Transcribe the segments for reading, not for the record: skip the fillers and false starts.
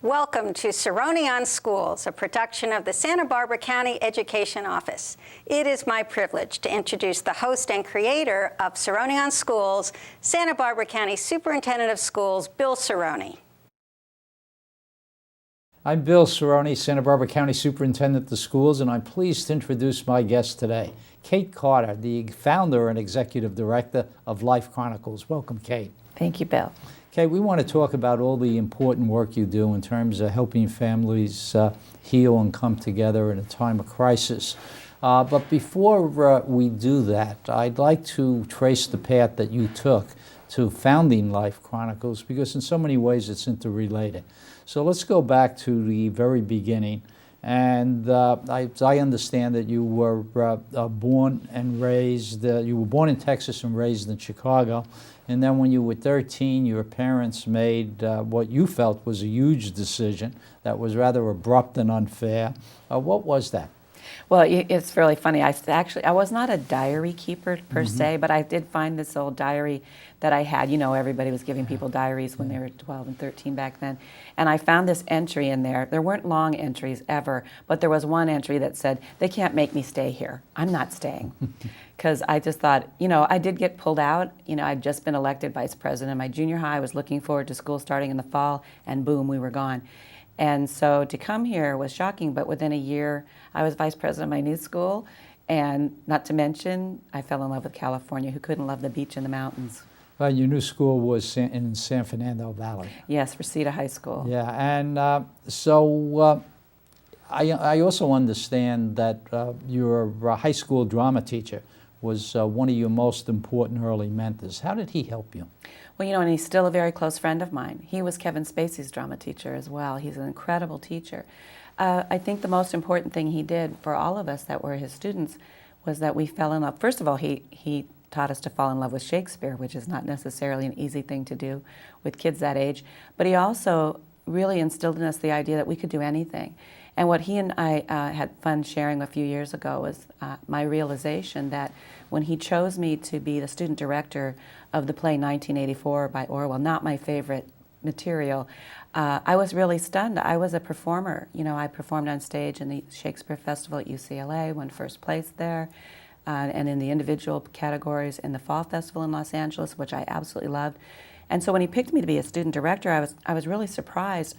Welcome to Cirone on Schools, a production of the Santa Barbara County Education Office. It is my privilege to introduce the host and creator of Cirone on Schools, Santa Barbara County Superintendent of Schools, Bill Cirone. I'm Bill Cirone, Santa Barbara County Superintendent of Schools, and I'm pleased to introduce my guest today, Kate Carter, the founder and executive director of LifeChronicles. Welcome, Kate. Thank you, Bill. Kate, we want to talk about all the important work you do in terms of helping families heal and come together in a time of crisis. But before we do that, I'd like to trace the path that you took to founding LifeChronicles, because in so many ways it's interrelated. So let's go back to the very beginning. And I understand that you were born and raised, you were born in Texas and raised in Chicago. And then when you were 13, your parents made what you felt was a huge decision that was rather abrupt and unfair. What was that? Well, it's really funny. I was not a diary keeper per se, but I did find this old diary that I had. You know, everybody was giving people diaries when they were 12 and 13 back then. And I found this entry in there. There weren't long entries ever, but there was one entry that said, "They can't make me stay here. I'm not staying." Because I just thought, you know, I did get pulled out. You know, I'd just been elected vice president in my junior high. I was looking forward to school starting in the fall, and boom, we were gone. And so to come here was shocking, but within a year, I was vice president of my new school, and not to mention, I fell in love with California. Who couldn't love the beach and the mountains? Your new school was in San Fernando Valley. Yes, Reseda High School. Yeah, and I also understand that your high school drama teacher was one of your most important early mentors. How did he help you? Well, you know, and he's still a very close friend of mine. He was Kevin Spacey's drama teacher as well. He's an incredible teacher. I think the most important thing he did for all of us that were his students was that we fell in love. First of all, he taught us to fall in love with Shakespeare, which is not necessarily an easy thing to do with kids that age. But he also really instilled in us the idea that we could do anything. And what he and I had fun sharing a few years ago was my realization that when he chose me to be the student director of the play 1984 by Orwell, not my favorite material, I was really stunned. I was a performer. You know, I performed on stage in the Shakespeare Festival at UCLA, won first place there, and in the individual categories in the Fall Festival in Los Angeles, which I absolutely loved. And so when he picked me to be a student director, I was really surprised.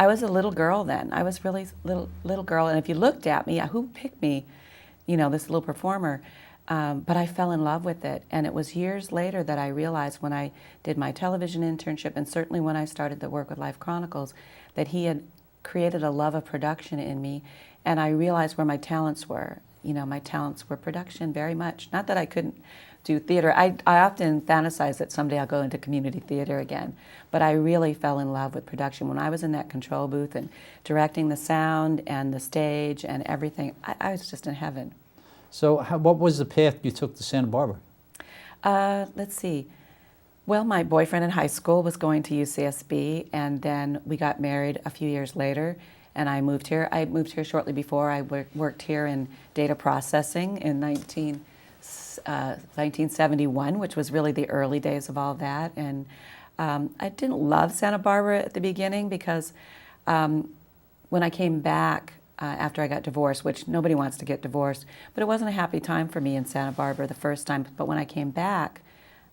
I was a little girl then. I was really little girl, and if you looked at me, who picked me? You know, this little performer. But I fell in love with it, and it was years later that I realized when I did my television internship, and certainly when I started the work with LifeChronicles, that he had created a love of production in me, and I realized where my talents were. You know, my talents were production very much. Not that I couldn't do theater. I often fantasize that someday I'll go into community theater again, but I really fell in love with production. When I was in that control booth and directing the sound and the stage and everything, I was just in heaven. So what was the path you took to Santa Barbara? Let's see. Well, my boyfriend in high school was going to UCSB, and then we got married a few years later, and I moved here. I moved here shortly before. I worked here in data processing in 1971, which was really the early days of all that. And I didn't love Santa Barbara at the beginning because when I came back, after I got divorced, which nobody wants to get divorced, but it wasn't a happy time for me in Santa Barbara the first time. But when I came back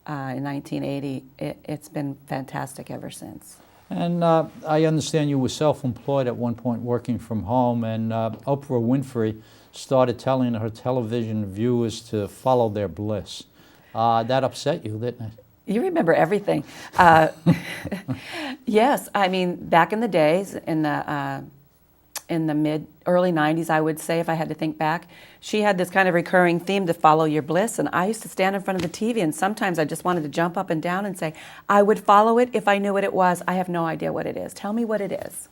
in 1980, it's been fantastic ever since. And I understand you were self-employed at one point, working from home, and Oprah Winfrey started telling her television viewers to follow their bliss. That upset you, didn't it? You remember everything. Yes, I mean, back in the days, in the early 90s, I would say, if I had to think back, she had this kind of recurring theme to follow your bliss, and I used to stand in front of the TV, and sometimes I just wanted to jump up and down and say, I would follow it if I knew what it was. I have no idea what it is. Tell me what it is.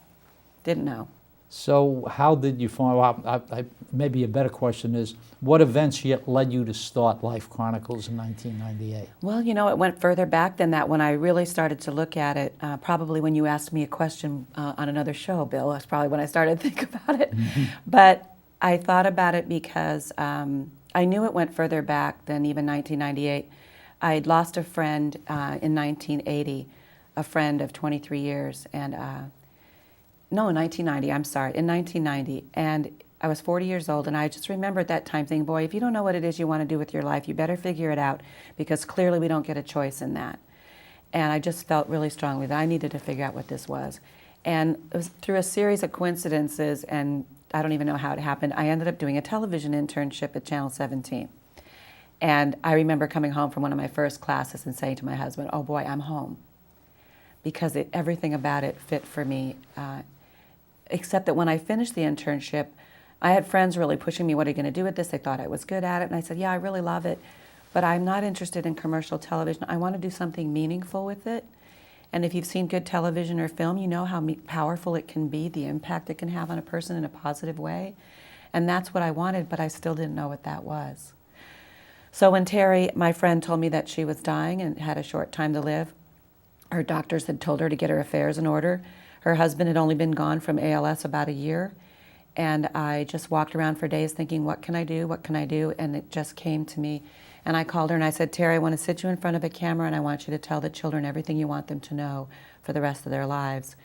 Didn't know. So how did you find out? Maybe a better question is, what events yet led you to start LifeChronicles in 1998? Well, you know, it went further back than that when I really started to look at it. Probably when you asked me a question on another show, Bill, that's probably when I started to think about it. But I thought about it because I knew it went further back than even 1998. I had lost a friend in 1980, a friend of 23 years, and no, in 1990, I'm sorry, in 1990. And I was 40 years old, and I just remember at that time thinking, boy, if you don't know what it is you want to do with your life, you better figure it out, because clearly we don't get a choice in that. And I just felt really strongly that I needed to figure out what this was. And it was through a series of coincidences, and I don't even know how it happened, I ended up doing a television internship at Channel 17. And I remember coming home from one of my first classes and saying to my husband, oh boy, I'm home. Because everything about it fit for me, except that when I finished the internship, I had friends really pushing me, what are you going to do with this? They thought I was good at it. And I said, yeah, I really love it, but I'm not interested in commercial television. I want to do something meaningful with it. And if you've seen good television or film, you know how powerful it can be, the impact it can have on a person in a positive way. And that's what I wanted, but I still didn't know what that was. So when Terry, my friend, told me that she was dying and had a short time to live, her doctors had told her to get her affairs in order. Her husband had only been gone from ALS about a year. And I just walked around for days thinking, what can I do? What can I do? And it just came to me. And I called her and I said, Terry, I want to sit you in front of a camera and I want you to tell the children everything you want them to know for the rest of their lives.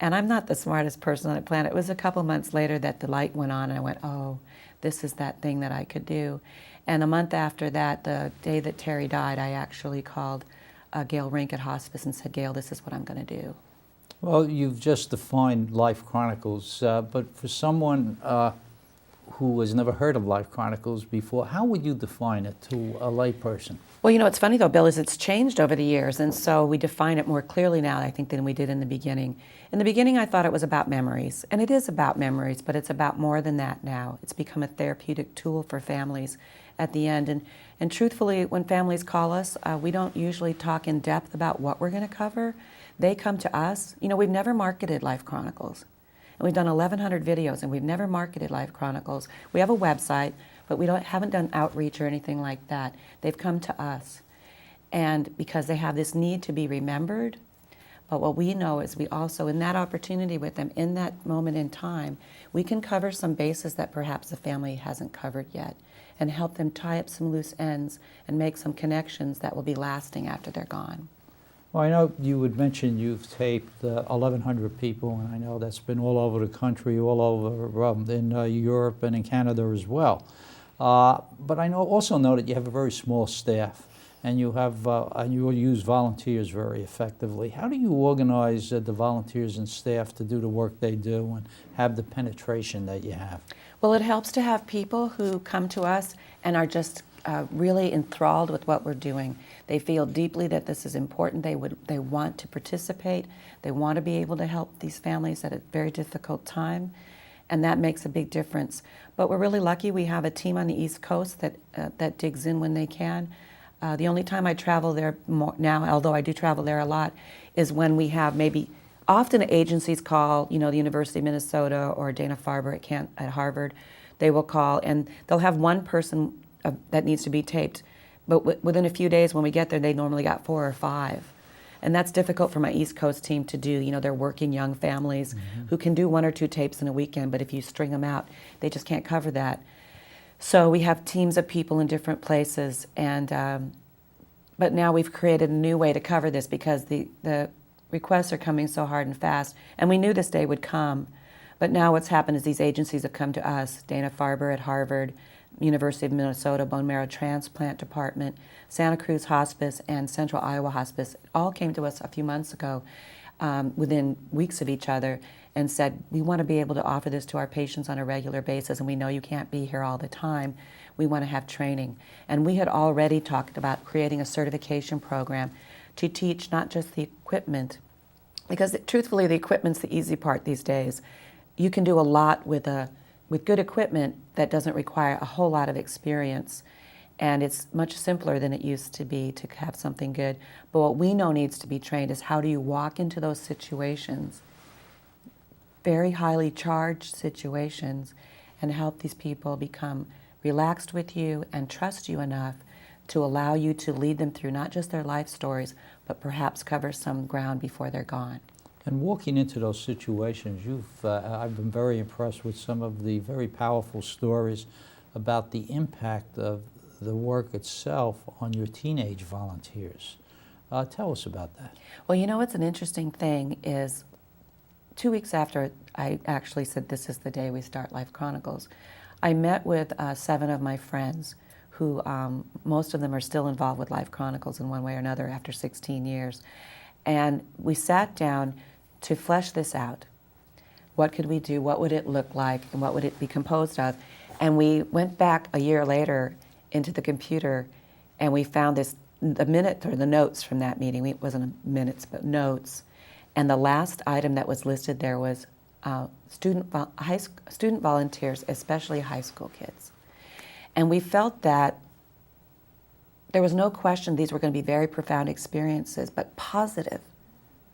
And I'm not the smartest person on the planet. It was a couple months later that the light went on and I went, oh, this is that thing that I could do. And a month after that, the day that Terry died, I actually called Gail Rink at hospice and said, Gail, this is what I'm going to do. Well, you've just defined Life Chronicles, but for someone who has never heard of Life Chronicles before, how would you define it to a layperson? Well, you know, what's funny though, Bill, is it's changed over the years, and so we define it more clearly now, I think, than we did in the beginning. In the beginning, I thought it was about memories, and it is about memories, but it's about more than that now. It's become a therapeutic tool for families at the end. And truthfully, when families call us, we don't usually talk in depth about what we're going to cover. They come to us. You know, we've never marketed Life Chronicles. And we've done 1,100 videos, and we've never marketed Life Chronicles. We have a website, but we haven't done outreach or anything like that. They've come to us. And because they have this need to be remembered, but what we know is we also, in that opportunity with them, in that moment in time, we can cover some bases that perhaps the family hasn't covered yet and help them tie up some loose ends and make some connections that will be lasting after they're gone. Well, I know you would mention you've taped 1,100 people, and I know that's been all over the country, all over in Europe and in Canada as well. But I also know that you have a very small staff, and you use volunteers very effectively. How do you organize the volunteers and staff to do the work they do and have the penetration that you have? Well, it helps to have people who come to us and are just really enthralled with what we're doing. They feel deeply that this is important. They want to participate. They want to be able to help these families at a very difficult time, and that makes a big difference. But we're really lucky. We have a team on the East Coast that digs in when they can. The only time I travel there more now, although I do travel there a lot, is when we have often agencies call, you know, the University of Minnesota or Dana-Farber at Harvard. They will call and they'll have one person that needs to be taped. But within a few days when we get there, they normally got 4 or 5. And that's difficult for my East Coast team to do. You know, they're working young families who can do 1 or 2 tapes in a weekend, but if you string them out, they just can't cover that. So we have teams of people in different places, and but now we've created a new way to cover this because the requests are coming so hard and fast, and we knew this day would come. But now what's happened is these agencies have come to us, Dana-Farber at Harvard, University of Minnesota Bone Marrow Transplant Department, Santa Cruz Hospice, and Central Iowa Hospice all came to us a few months ago within weeks of each other and said, we want to be able to offer this to our patients on a regular basis, and we know you can't be here all the time. We want to have training. And we had already talked about creating a certification program to teach not just the equipment, because truthfully the equipment's the easy part these days. You can do a lot with good equipment that doesn't require a whole lot of experience, and it's much simpler than it used to be to have something good. But what we know needs to be trained is how do you walk into those situations, very highly charged situations, and help these people become relaxed with you and trust you enough to allow you to lead them through not just their life stories, but perhaps cover some ground before they're gone. And walking into those situations, I've been very impressed with some of the very powerful stories about the impact of the work itself on your teenage volunteers. Tell us about that. Well, you know what's an interesting thing is 2 weeks after I actually said, this is the day we start Life Chronicles, I met with 7 of my friends who, most of them are still involved with Life Chronicles in one way or another after 16 years. And we sat down to flesh this out. What could we do? What would it look like? And what would it be composed of? And we went back a year later into the computer, and we found the minute or the notes from that meeting. It wasn't minutes, but notes. And the last item that was listed there was student volunteers, especially high school kids. And we felt that there was no question these were going to be very profound experiences, but positive,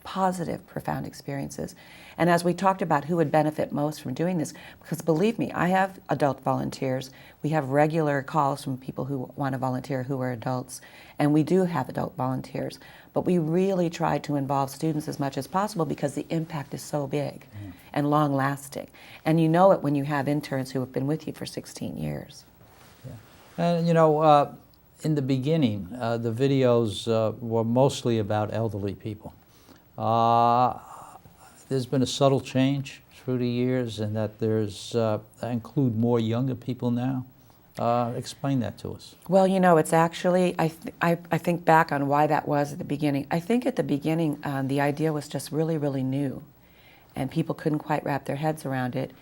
profound experiences. And as we talked about who would benefit most from doing this, because believe me, I have adult volunteers. We have regular calls from people who want to volunteer who are adults, and we do have adult volunteers. But we really try to involve students as much as possible because the impact is so big and long-lasting. And you know it when you have interns who have been with you for 16 years. Yeah. And you know, in the beginning, the videos were mostly about elderly people. There's been a subtle change through the years, and that there's include more younger people now. Explain that to us. Well, you know, it's actually, I think back on why that was at the beginning. I think at the beginning, the idea was just really, really new, and people couldn't quite wrap their heads around it.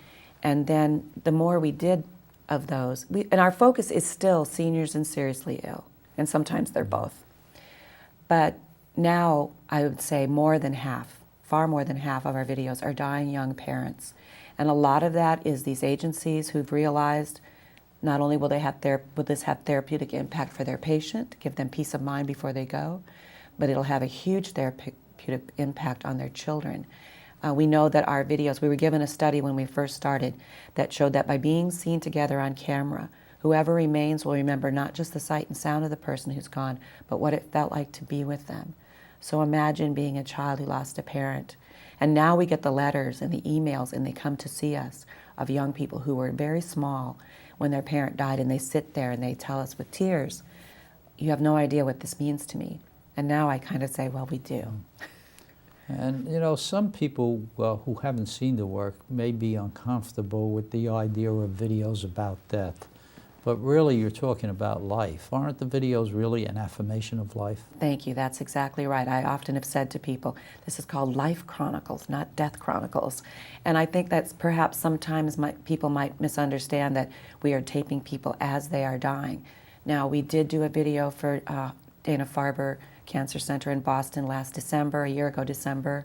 And then the more we did of those, and our focus is still seniors and seriously ill, and sometimes they're both. But now I would say more than half, far more than half of our videos are dying young parents. And a lot of that is these agencies who've realized not only will this have therapeutic impact for their patient, give them peace of mind before they go, but it'll have a huge therapeutic impact on their children. We know that our videos, we were given a study when we first started that showed that by being seen together on camera, whoever remains will remember not just the sight and sound of the person who's gone, but what it felt like to be with them. So imagine being a child who lost a parent. And now we get the letters and the emails, and they come to see us, of young people who were very small when their parent died, and they sit there and they tell us with tears, you have no idea what this means to me. And now I kind of say, well, we do. And you know, some people who haven't seen the work may be uncomfortable with the idea of videos about death. But really, you're talking about life. Aren't the videos really an affirmation of life? Thank you. That's exactly right. I often have said to people, this is called Life Chronicles, not Death Chronicles. And I think that's perhaps sometimes people might misunderstand that we are taping people as they are dying. Now, we did do a video for Dana-Farber Cancer Center in Boston last December, a year ago December,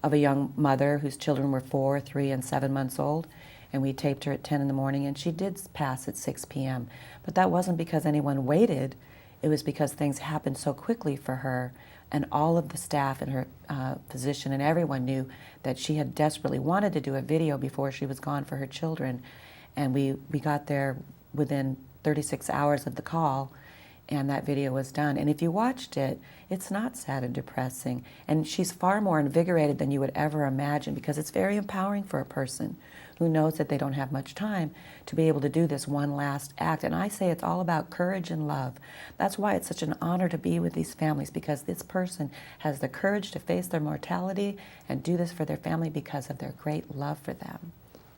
of a young mother whose children were 4, 3, and 7 months old. And we taped her at 10 in the morning, and she did pass at 6 p.m. But that wasn't because anyone waited. It was because things happened so quickly for her, and all of the staff and her physician and everyone knew that she had desperately wanted to do a video before she was gone for her children. And we got there within 36 hours of the call, and that video was done. And if you watched it, it's not sad and depressing. And she's far more invigorated than you would ever imagine, because it's very empowering for a person who knows that they don't have much time to be able to do this one last act. And I say it's all about courage and love. That's why it's such an honor to be with these families, because this person has the courage to face their mortality and do this for their family because of their great love for them.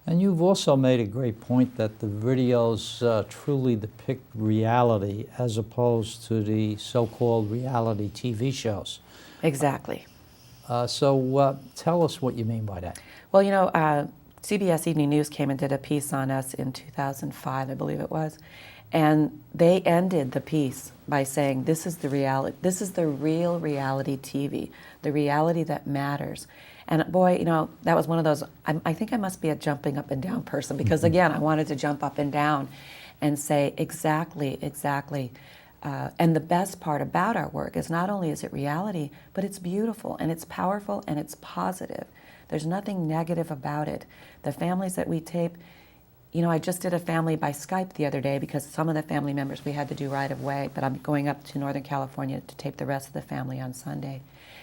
And you've also made a great point that the videos truly depict reality as opposed to the so-called reality TV shows. Exactly. So tell us what you mean by that. Well, you know, CBS Evening News came and did a piece on us in 2005, I believe it was, and they ended the piece by saying, this is the reality, this is the real reality TV, the reality that matters. And boy, you know, that was one of those, I think I must be a jumping up and down person, because again, I wanted to jump up and down and say, exactly. And the best part about our work is not only is it reality, but it's beautiful and it's powerful and it's positive. There's nothing negative about it. The families that we tape, you know, I just did a family by Skype the other day because some of the family members we had to do right away, but I'm going up to Northern California to tape the rest of the family on Sunday.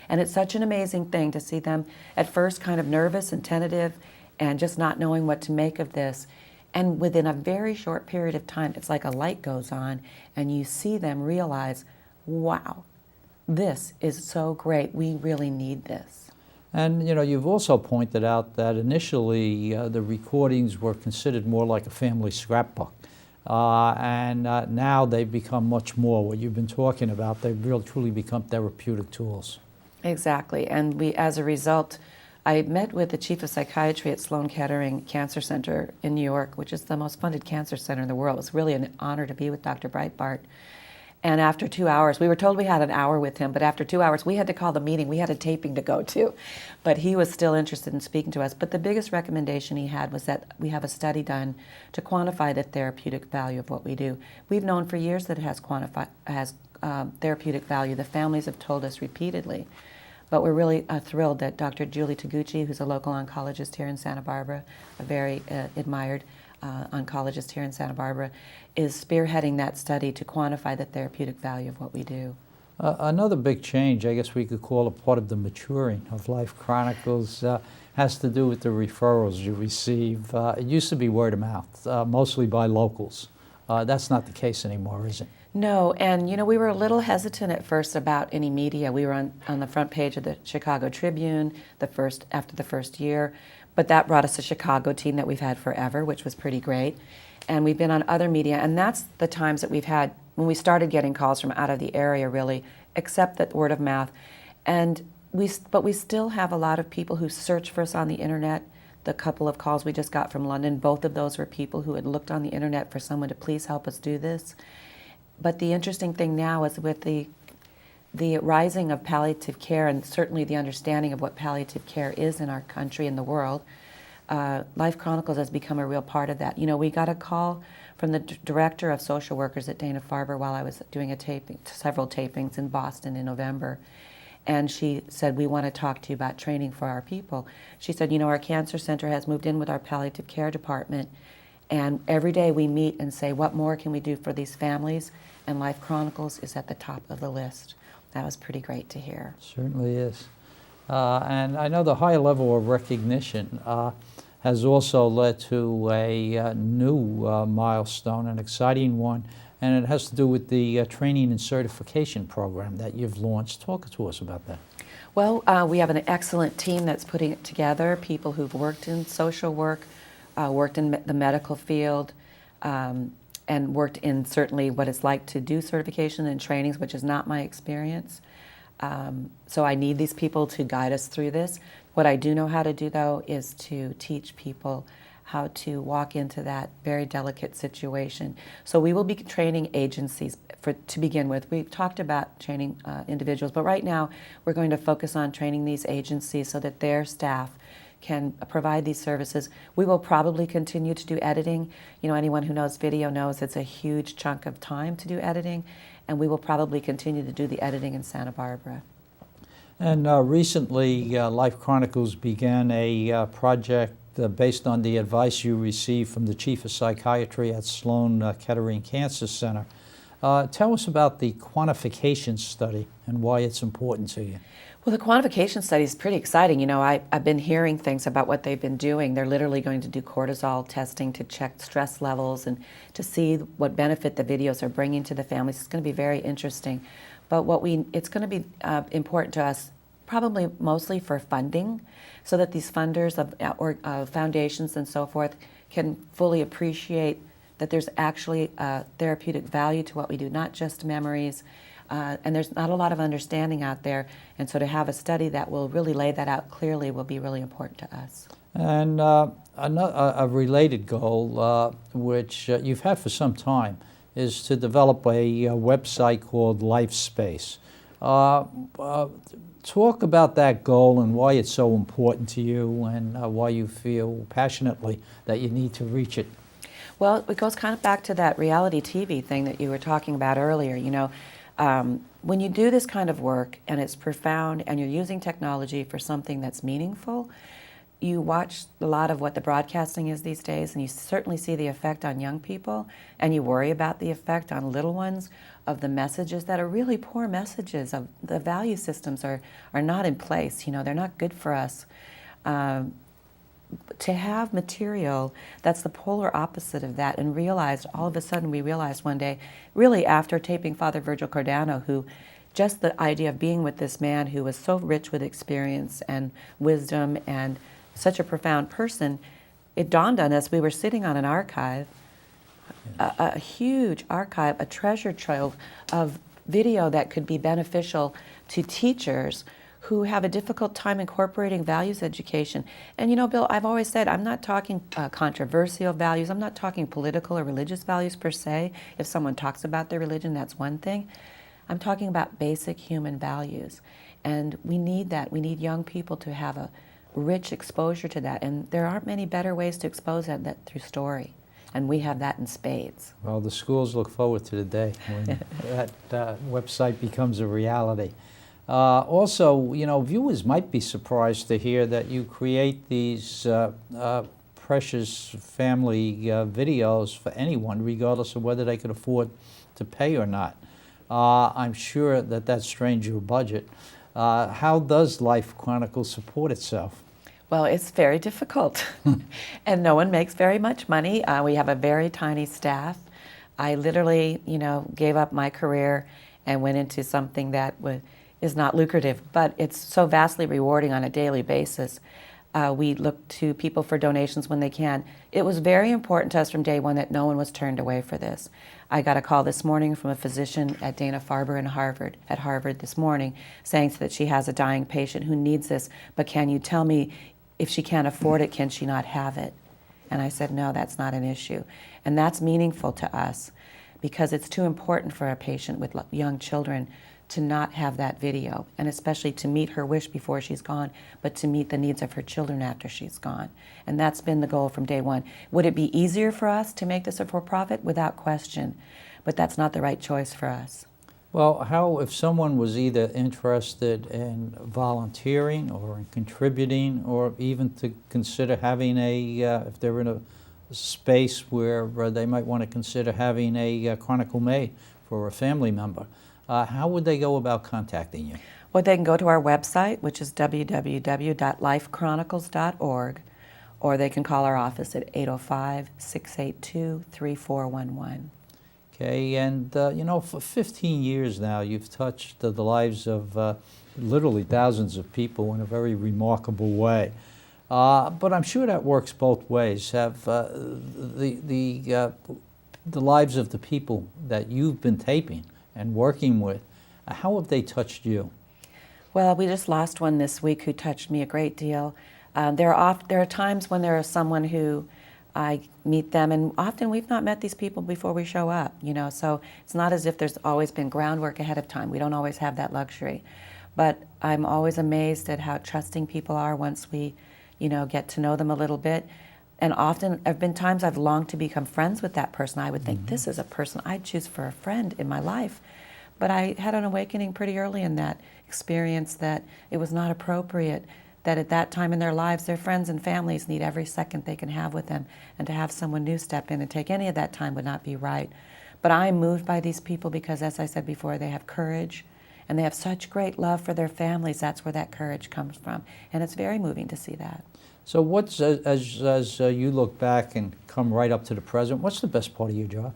And it's such an amazing thing to see them at first kind of nervous and tentative and just not knowing what to make of this. And within a very short period of time, it's like a light goes on and you see them realize, wow, this is so great. We really need this. And you've also pointed out that initially the recordings were considered more like a family scrapbook. And now they've become much more what you've been talking about. They've really truly become therapeutic tools. Exactly. And as a result, I met with the chief of psychiatry at Sloan Kettering Cancer Center in New York, which is the most funded cancer center in the world. It was really an honor to be with Dr. Breitbart. And after 2 hours, we were told we had an hour with him, but after 2 hours, we had to call the meeting. We had a taping to go to. But he was still interested in speaking to us. But the biggest recommendation he had was that we have a study done to quantify the therapeutic value of what we do. We've known for years that it has therapeutic value. The families have told us repeatedly. But we're really thrilled that Dr. Julie Taguchi, who's a local oncologist here in Santa Barbara, a very admired oncologist here in Santa Barbara, is spearheading that study to quantify the therapeutic value of what we do. Another big change, I guess we could call it part of the maturing of Life Chronicles, has to do with the referrals you receive. It used to be word of mouth, mostly by locals. That's not the case anymore, is it? No, and we were a little hesitant at first about any media. We were on the front page of the Chicago Tribune after the first year, but that brought us a Chicago team that we've had forever, which was pretty great. And we've been on other media, and that's the times that we've had when we started getting calls from out of the area, really, except that word of mouth. But we still have a lot of people who search for us on the internet. The couple of calls we just got from London, both of those were people who had looked on the internet for someone to please help us do this. But the interesting thing now is with the rising of palliative care, and certainly the understanding of what palliative care is in our country and the world, Life Chronicles has become a real part of that. We got a call from the director of social workers at Dana-Farber while I was doing several tapings in Boston in November. And she said, we want to talk to you about training for our people. She said, our cancer center has moved in with our palliative care department, and every day we meet and say, what more can we do for these families? And Life Chronicles is at the top of the list. That was pretty great to hear. Certainly is. And I know the high level of recognition has also led to a new milestone, an exciting one, and it has to do with the training and certification program that you've launched. Talk to us about that. Well, we have an excellent team that's putting it together, people who've worked in social work, worked in the medical field, and worked in certainly what it's like to do certification and trainings, which is not my experience. So I need these people to guide us through this. What I do know how to do, though, is to teach people how to walk into that very delicate situation. So we will be training agencies to begin with. We've talked about training individuals, but right now we're going to focus on training these agencies so that their staff can provide these services. We will probably continue to do editing. Anyone who knows video knows it's a huge chunk of time to do editing, and we will probably continue to do the editing in Santa Barbara. And recently, Life Chronicles began a project based on the advice you received from the Chief of Psychiatry at Sloan Kettering Cancer Center. Tell us about the quantification study and why it's important to you. Well, the quantification study is pretty exciting. I've been hearing things about what they've been doing. They're literally going to do cortisol testing to check stress levels and to see what benefit the videos are bringing to the families. It's going to be very interesting. But it's going to be important to us, probably mostly for funding, so that these funders of foundations and so forth can fully appreciate that there's actually a therapeutic value to what we do, not just memories. And there's not a lot of understanding out there, and so to have a study that will really lay that out clearly will be really important to us. And a related goal, which you've had for some time, is to develop a website called LifeSpace. Talk about that goal and why it's so important to you and why you feel passionately that you need to reach it. Well, it goes kind of back to that reality TV thing that you were talking about earlier. When you do this kind of work and it's profound and you're using technology for something that's meaningful, you watch a lot of what the broadcasting is these days, and you certainly see the effect on young people, and you worry about the effect on little ones of the messages that are really poor messages. Of the value systems are not in place. They're not good for us. To have material that's the polar opposite of that, and all of a sudden we realized one day, really after taping Father Virgil Cordano, who just the idea of being with this man who was so rich with experience and wisdom and such a profound person, it dawned on us, we were sitting on an archive, a huge archive, a treasure trove of video that could be beneficial to teachers who have a difficult time incorporating values education. And you know, Bill, I've always said I'm not talking controversial values. I'm not talking political or religious values per se. If someone talks about their religion, that's one thing. I'm talking about basic human values. And we need that. We need young people to have a rich exposure to that. And there aren't many better ways to expose that through story. And we have that in spades. Well, the schools look forward to the day when that website becomes a reality. Also, you know, viewers might be surprised to hear that you create these precious family videos for anyone, regardless of whether they could afford to pay or not. I'm sure that that strains your budget. How does Life Chronicles support itself? Well, it's very difficult, and no one makes very much money. We have a very tiny staff. I literally, you know, gave up my career and went into something that is not lucrative, but it's so vastly rewarding on a daily basis. We look to people for donations when they can. It was very important to us from day one that no one was turned away for this. I got a call this morning from a physician at Dana-Farber at Harvard this morning, saying that she has a dying patient who needs this, but can you tell me if she can't afford it, can she not have it? And I said, no, that's not an issue. And that's meaningful to us because it's too important for a patient with young children to not have that video, and especially to meet her wish before she's gone, but to meet the needs of her children after she's gone. And that's been the goal from day one. Would it be easier for us to make this a for-profit? Without question, but that's not the right choice for us. Well, how, if someone was either interested in volunteering or in contributing, or even to consider having if they're in a space where they might want to consider having a chronicle made for a family member, how would they go about contacting you? Well, they can go to our website, which is www.lifechronicles.org, or they can call our office at 805-682-3411. Okay, and you know, for 15 years now, you've touched the lives of literally thousands of people in a very remarkable way. But I'm sure that works both ways. Have the lives of the people that you've been taping and working with, how have they touched you? Well, we just lost one this week who touched me a great deal. There are times when there is someone who I meet them, and often we've not met these people before we show up, you know, so it's not as if there's always been groundwork ahead of time. We don't always have that luxury. But I'm always amazed at how trusting people are once we, you know, get to know them a little bit. And often, there have been times I've longed to become friends with that person. I would think, this is a person I'd choose for a friend in my life. But I had an awakening pretty early in that experience that it was not appropriate, that at that time in their lives, their friends and families need every second they can have with them, and to have someone new step in and take any of that time would not be right. But I'm moved by these people because, as I said before, they have courage, and they have such great love for their families. That's where that courage comes from, and it's very moving to see that. So what's, as you look back and come right up to the present, what's the best part of your job?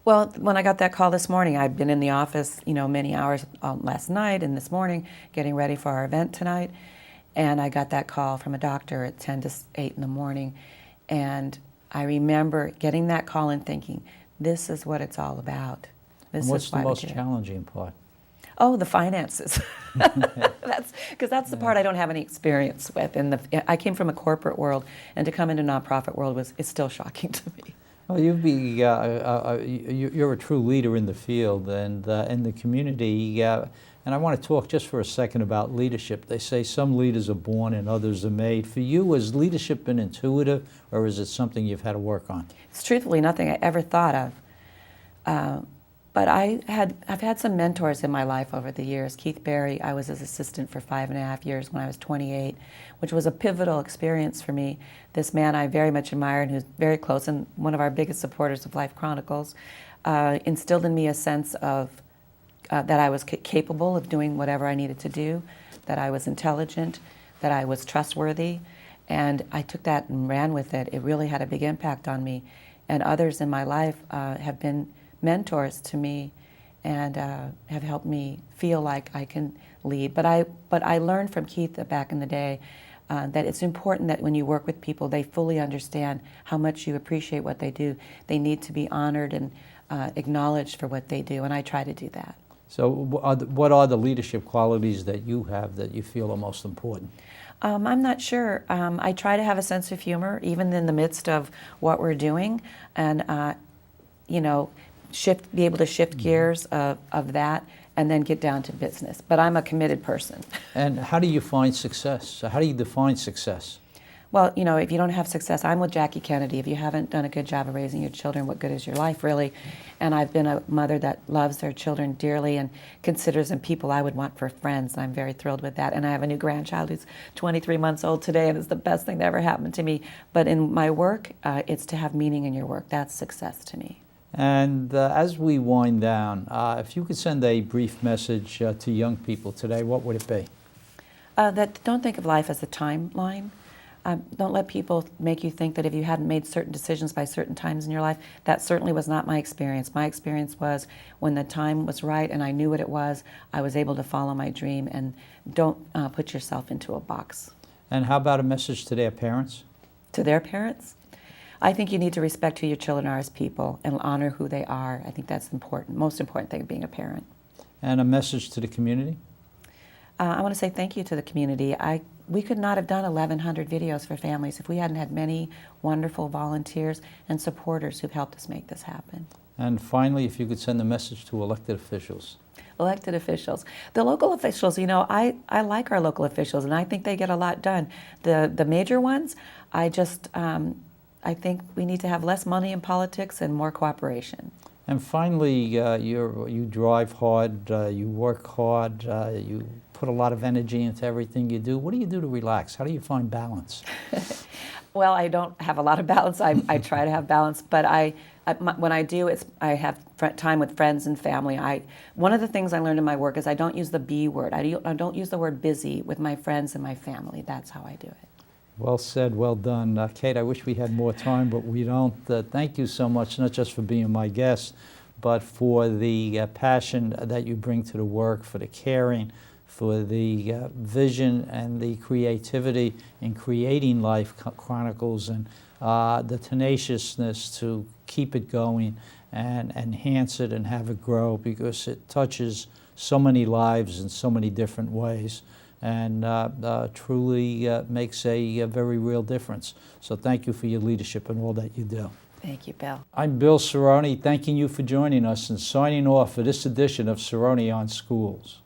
Well, when I got that call this morning, I'd been in the office, you know, many hours last night and this morning, getting ready for our event tonight. And I got that call from a doctor at 10 to 8 in the morning. And I remember getting that call and thinking, this is what it's all about. And what's the most challenging part? Oh, the finances. That's the part I don't have any experience with. And I came from a corporate world, and to come into nonprofit world it's still shocking to me. Well, you're a true leader in the field and in the community. And I want to talk just for a second about leadership. They say some leaders are born and others are made. For you, has leadership been intuitive, or is it something you've had to work on? It's truthfully nothing I ever thought of. But I've had some mentors in my life over the years. Keith Berry, I was his assistant for 5.5 years when I was 28, which was a pivotal experience for me. This man I very much admire and who's very close and one of our biggest supporters of Life Chronicles, instilled in me a sense of that I was capable of doing whatever I needed to do, that I was intelligent, that I was trustworthy, and I took that and ran with it. It really had a big impact on me. And others in my life have been mentors to me, and have helped me feel like I can lead. But I learned from Keith back in the day that it's important that when you work with people, they fully understand how much you appreciate what they do. They need to be honored and acknowledged for what they do, and I try to do that. So what are the leadership qualities that you have that you feel are most important? I'm not sure. I try to have a sense of humor, even in the midst of what we're doing, and you know, be able to shift gears of that, and then get down to business. But I'm a committed person. And how do you find success? How do you define success? Well, you know, if you don't have success, I'm with Jackie Kennedy. If you haven't done a good job of raising your children, what good is your life, really? And I've been a mother that loves their children dearly and considers them people I would want for friends. And I'm very thrilled with that. And I have a new grandchild who's 23 months old today, and it's the best thing that ever happened to me. But in my work, it's to have meaning in your work. That's success to me. And as we wind down, if you could send a brief message to young people today, what would it be? That don't think of life as a timeline. Don't let people make you think that if you hadn't made certain decisions by certain times in your life. That certainly was not my experience. My experience was when the time was right and I knew what it was, I was able to follow my dream. And don't put yourself into a box. And how about a message to their parents? To their parents? I think you need to respect who your children are as people and honor who they are. I think that's important, most important thing of being a parent. And a message to the community? I want to say thank you to the community. We could not have done 1,100 videos for families if we hadn't had many wonderful volunteers and supporters who've helped us make this happen. And finally, if you could send a message to elected officials. Elected officials. The local officials, you know, I like our local officials, and I think they get a lot done. The major ones, I think we need to have less money in politics and more cooperation. And finally, you drive hard, you work hard, you put a lot of energy into everything you do. What do you do to relax? How do you find balance? Well, I don't have a lot of balance. I try to have balance, but when I do, I have time with friends and family. One of the things I learned in my work is I don't use the B word. I don't use the word busy with my friends and my family. That's how I do it. Well said, well done. Kate, I wish we had more time, but we don't. Thank you so much, not just for being my guest, but for the passion that you bring to the work, for the caring, for the vision and the creativity in creating Life Chronicles, and the tenaciousness to keep it going and enhance it and have it grow, because it touches so many lives in so many different ways, and truly makes a very real difference. So thank you for your leadership and all that you do. Thank you, Bill. I'm Bill Cirone, thanking you for joining us and signing off for this edition of Cirone on Schools.